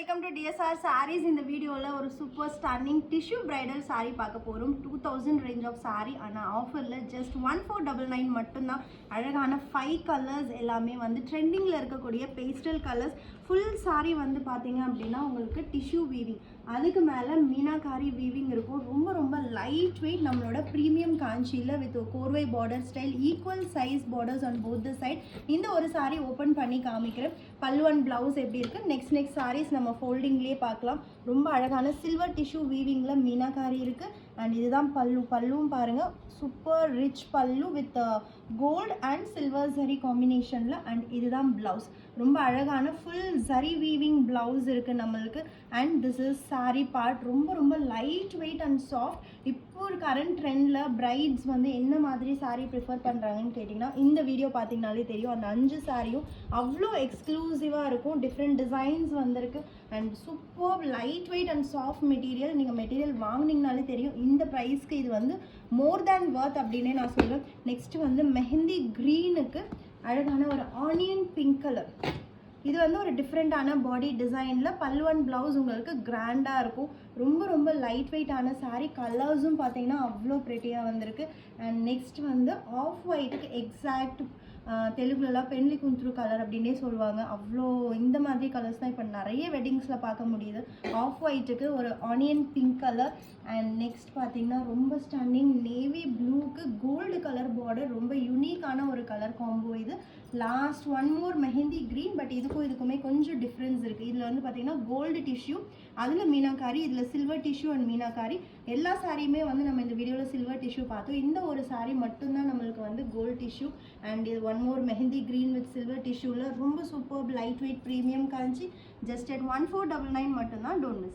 welcome to DSR sarees. இந்த வீடியோல ஒரு super stunning tissue bridal saree பார்க்க போறோம். 2000 ரேஞ்ச் ஆஃப் saree. ஆனா ஆஃபர்ல just 1499 மட்டும் தான். அழகான 5 கலர்ஸ் எல்லாமே வந்து ட்ரெண்டிங்ல இருக்கக்கூடிய பேஸ்டல் கலர்ஸ். ஃபுல் saree வந்து பாத்தீங்க அப்படினா உங்களுக்கு டிஷ்யூ வீவிங். அதுக்கு மேல மீனாகாரி வீவிங் இருக்கும். ரொம்ப லைட் வெயிட் நம்மளோட பிரீமியம் காஞ்சில வித் கோர்வை border style equal size borders on both the side. இந்த ஒரு saree ஓபன் பண்ணி காமிக்கிறேன். பல்லு அண்ட் ப்ளவுஸ் எப்படி இருக்கு நெக்ஸ்ட் sarees நம்ம ஃபோல்டிங்லேயே பார்க்கலாம். ரொம்ப அழகான சில்வர் டிஷ்யூ வீவிங்ல மீனாகாரி இருக்கு. அண்ட் இதுதான் பல்லுவும் பாருங்க சூப்பர் ரிச் பல்லு with gold and silver zari காம்பினேஷன்ல. அண்ட் இதுதான் பிளவுஸ். ரொம்ப அழகான ஃபுல் ஜரி வீவிங் பிளவுஸ் இருக்கு நம்மளுக்கு. And this is sorry part. ரொம்ப லைட் வெயிட் அண்ட் சாஃப்ட். இப்போ ஒரு கரண்ட் ட்ரெண்டில் பிரைட்ஸ் வந்து என்ன மாதிரி சாரீ ப்ரிஃபர் பண்ணுறாங்கன்னு கேட்டிங்கன்னா இந்த வீடியோ பார்த்தீங்கனாலே தெரியும். அந்த 5 சாரியும் அவ்வளோ எக்ஸ்க்ளூசிவாக இருக்கும். டிஃப்ரெண்ட் டிசைன்ஸ் வந்திருக்கு. And super light wait and soft material. நீங்கள் மெட்டீரியல் வாங்கினீங்கனாலே தெரியும் இந்த ப்ரைஸ்க்கு இது வந்து மோர் தேன் வர்த் அப்படின்னே நான் சொல்லுவேன். நெக்ஸ்ட் வந்து மெஹந்தி க்ரீனுக்கு அழகான ஒரு ஆனியன் பிங்க் கலர். இது வந்து ஒரு டிஃப்ரெண்ட்டான பாடி டிசைனில் பல்லு அண்ட் ப்ளவுஸ் உங்களுக்கு கிராண்டாக இருக்கும். ரொம்ப லைட் வெயிட்டான சாரீ. கலர்ஸும் பார்த்தீங்கன்னா அவ்வளோ ப்ரெட்டியாக வந்திருக்கு. அண்ட் நெக்ஸ்ட் வந்து ஆஃப் ஒயிட்டுக்கு எக்ஸாக்ட் தெலுங்குலலாம் பெண்லி குந்துரு கலர் அப்படின்னே சொல்லுவாங்க. அவ்வளோ இந்த மாதிரி கலர்ஸ் தான் இப்போ நிறைய வெட்டிங்ஸில் பார்க்க முடியுது. ஆஃப் ஒயிட்டுக்கு ஒரு onion pink colour. And next பார்த்தீங்கன்னா ரொம்ப ஸ்டன்னிங் நேவி ப்ளூக்கு கோல்டு கலர் பார்டர். ரொம்ப யூனிக்கான ஒரு கலர் காம்போ இது. Last one more mehendi green. But இதுக்குமே கொஞ்சம் டிஃப்ரென்ஸ் இருக்குது. இதில் வந்து பார்த்தீங்கன்னா கோல்டு டிஷ்யூ, அதில் மீனாக்காரி, இதில் சில்வர் டிஷ்யூ அண்ட் மீனாக்காரி. எல்லா சாரியுமே வந்து நம்ம இந்த வீடியோவில் சில்வர் டிஷ்யூ பார்த்தோம். இந்த ஒரு சாரீ மட்டும்தான் நம்மளுக்கு வந்து கோல்டு டிஷ்யூ. அண்ட் இது one more mehendi green with silver டிஷ்யூவில் ரொம்ப super light weight premium Kanchi. Just at 1499 மட்டும்தான். Don't miss.